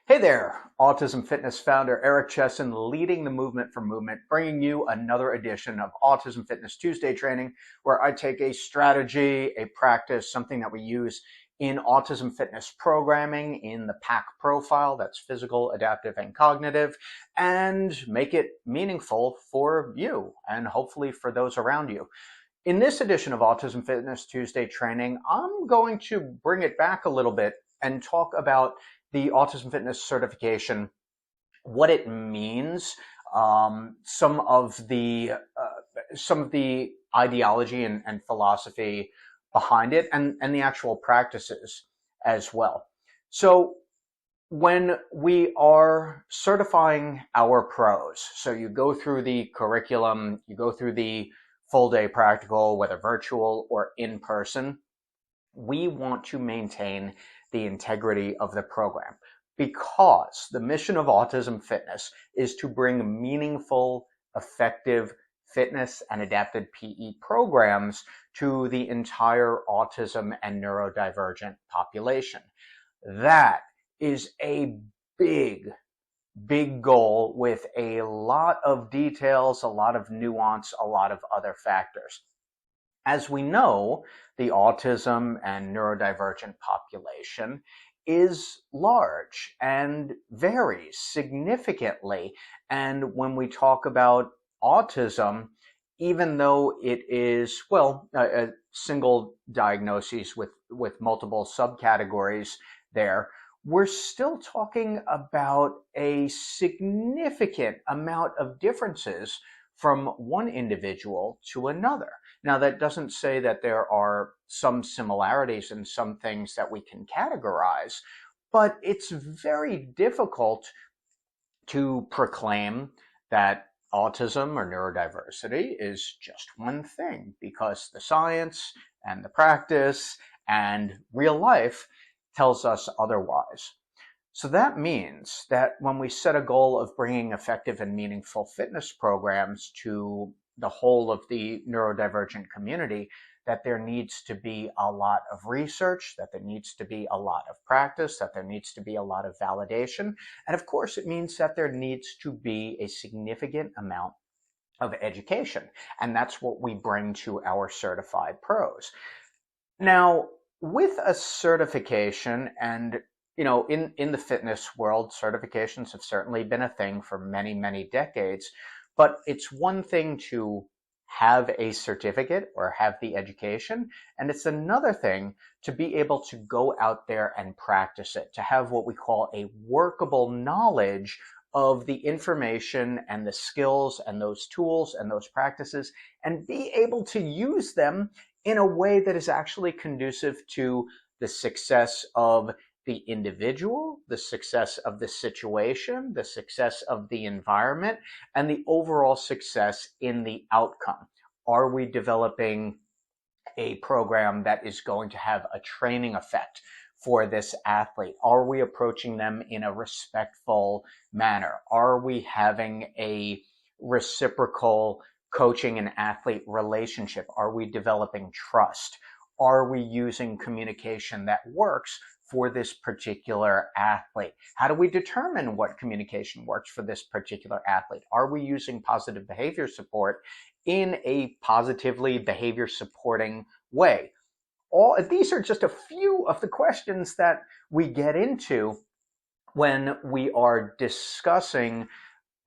Hey there, Autism Fitness founder Eric Chessen, leading the movement for movement, bringing you another edition of Autism Fitness Tuesday training, where I take a strategy, a practice, something that we use in autism fitness programming in the PAC profile, that's physical, adaptive, and cognitive, and make it meaningful for you and hopefully for those around you. In this edition of Autism Fitness Tuesday training, I'm going to bring it back a little bit and talk about the Autism Fitness Certification, what it means, some of the ideology and philosophy behind it, and the actual practices as well. So when we are certifying our pros, so you go through the curriculum, you go through the full day practical, whether virtual or in person, we want to maintain the integrity of the program because the mission of Autism Fitness is to bring meaningful, effective fitness and adapted PE programs to the entire autism and neurodivergent population. That is a big goal with a lot of details, a lot of nuance, a lot of other factors. As we know, the autism and neurodivergent population is large and varies significantly. And when we talk about autism, even though it is, a single diagnosis with multiple subcategories there, we're still talking about a significant amount of differences from one individual to another. Now, that doesn't say that there are some similarities in some things that we can categorize, but it's very difficult to proclaim that autism or neurodiversity is just one thing because the science and the practice and real life tells us otherwise. So that means that when we set a goal of bringing effective and meaningful fitness programs to the whole of the neurodivergent community, that there needs to be a lot of research, that there needs to be a lot of practice, that there needs to be a lot of validation. And of course, it means that there needs to be a significant amount of education. And that's what we bring to our certified pros. Now, with a certification, and in the fitness world, certifications have certainly been a thing for many, many decades, but it's one thing to have a certificate or have the education, and it's another thing to be able to go out there and practice it, to have what we call a workable knowledge of the information and the skills and those tools and those practices, and be able to use them in a way that is actually conducive to the success of the individual, the success of the situation, the success of the environment, and the overall success in the outcome. Are we developing a program that is going to have a training effect for this athlete? Are we approaching them in a respectful manner? Are we having a reciprocal coaching and athlete relationship? Are we developing trust? Are we using communication that works for this particular athlete? How do we determine what communication works for this particular athlete? Are we using positive behavior support in a positively behavior supporting way? These are just a few of the questions that we get into when we are discussing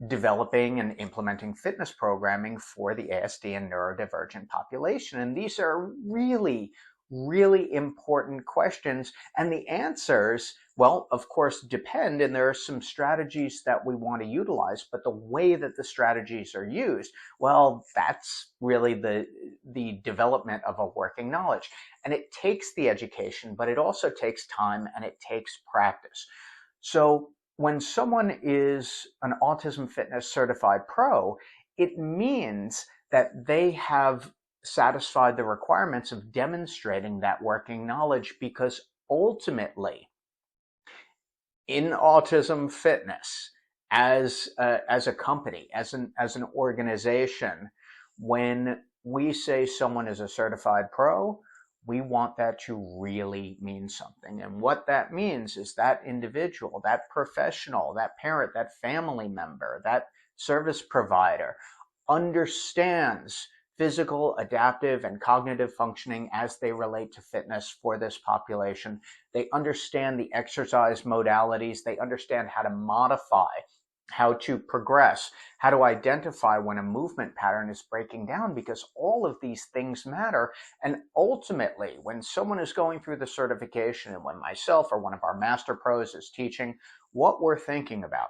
developing and implementing fitness programming for the ASD and neurodivergent population. And these are really, really important questions. And the answers, well, of course, depend. And there are some strategies that we want to utilize, but the way that the strategies are used, well, that's really the development of a working knowledge. And it takes the education, but it also takes time and it takes practice. So when someone is an Autism Fitness Certified Pro, it means that they have satisfied the requirements of demonstrating that working knowledge, because ultimately, in Autism Fitness, as a company, as an organization, when we say someone is a certified pro, we want that to really mean something. And what that means is that individual, that professional, that parent, that family member, that service provider understands physical, adaptive, and cognitive functioning as they relate to fitness for this population. They understand the exercise modalities. They understand how to modify, how to progress, how to identify when a movement pattern is breaking down, because all of these things matter. And ultimately, when someone is going through the certification, and when myself or one of our master pros is teaching, what we're thinking about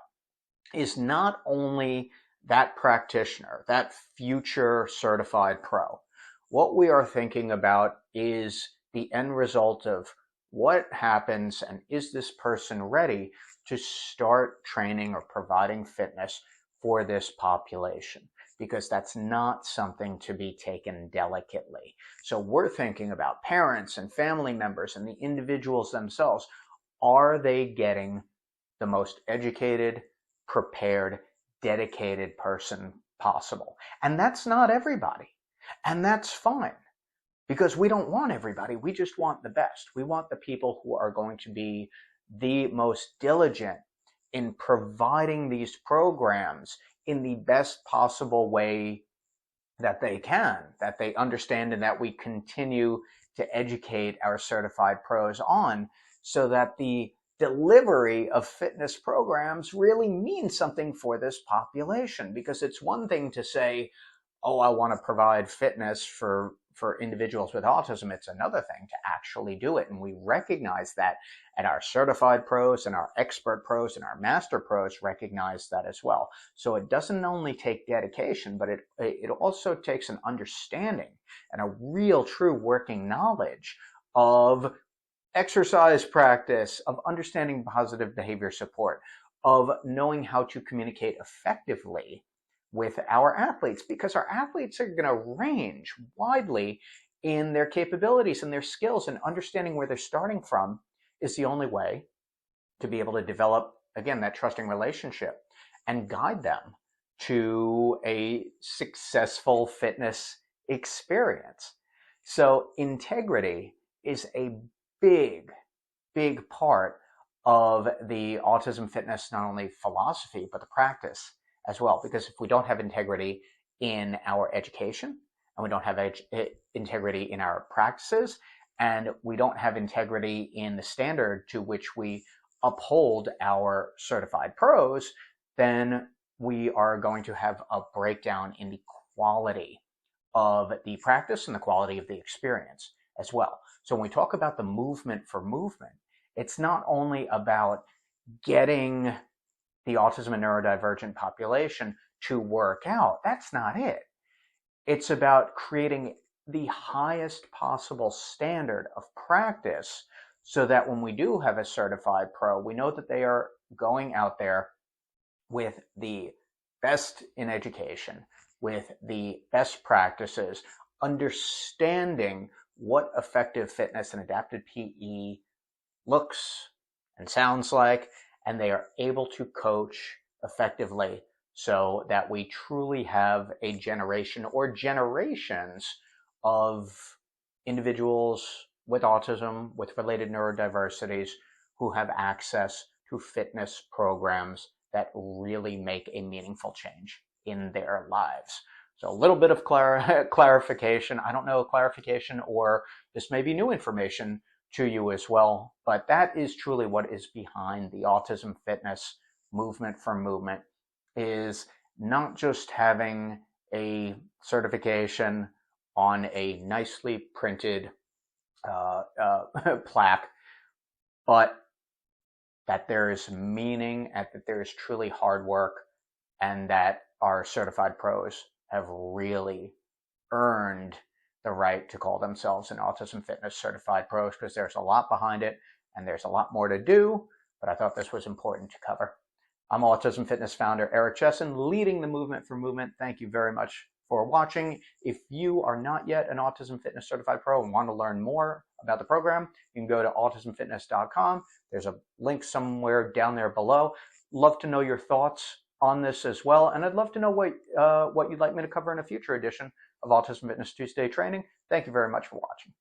is not only that practitioner, that future certified pro. What we are thinking about is the end result of what happens, and is this person ready to start training or providing fitness for this population? Because that's not something to be taken delicately. So we're thinking about parents and family members and the individuals themselves. Are they getting the most educated, prepared, dedicated person possible? And that's not everybody. And that's fine, because we don't want everybody. We just want the best. We want the people who are going to be the most diligent in providing these programs in the best possible way that they can, that they understand, and that we continue to educate our certified pros on, so that the delivery of fitness programs really means something for this population. Because it's one thing to say, oh, I want to provide fitness for individuals with autism. It's another thing to actually do it. And we recognize that, and our certified pros and our expert pros and our master pros recognize that as well. So it doesn't only take dedication, but it also takes an understanding and a real true working knowledge of exercise practice, of understanding positive behavior support, of knowing how to communicate effectively with our athletes, because our athletes are going to range widely in their capabilities and their skills, and understanding where they're starting from is the only way to be able to develop, again, that trusting relationship and guide them to a successful fitness experience. So integrity is a big, big part of the autism fitness, not only philosophy, but the practice as well. Because if we don't have integrity in our education, and we don't have integrity in our practices, and we don't have integrity in the standard to which we uphold our certified pros, then we are going to have a breakdown in the quality of the practice and the quality of the experience as well. So when we talk about the movement for movement, it's not only about getting the autism and neurodivergent population to work out. That's not it. It's about creating the highest possible standard of practice, so that when we do have a certified pro, we know that they are going out there with the best in education, with the best practices, understanding what effective fitness and adapted PE looks and sounds like, and they are able to coach effectively, so that we truly have a generation or generations of individuals with autism, with related neurodiversities, who have access to fitness programs that really make a meaningful change in their lives. So a little bit of clarification. I don't know clarification, or this may be new information to you as well, but that is truly what is behind the autism fitness movement for movement, is not just having a certification on a nicely printed plaque, but that there is meaning, and that there is truly hard work, and that our certified pros have really earned the right to call themselves an Autism Fitness Certified Pros, because there's a lot behind it and there's a lot more to do, but I thought this was important to cover. I'm Autism Fitness founder Eric Chessen, leading the movement for movement. Thank you very much for watching. If you are not yet an Autism Fitness Certified Pro and want to learn more about the program, you can go to autismfitness.com. There's a link somewhere down there below. Love to know your thoughts on this as well, and I'd love to know what you'd like me to cover in a future edition of Autism Fitness Tuesday Training. Thank you very much for watching.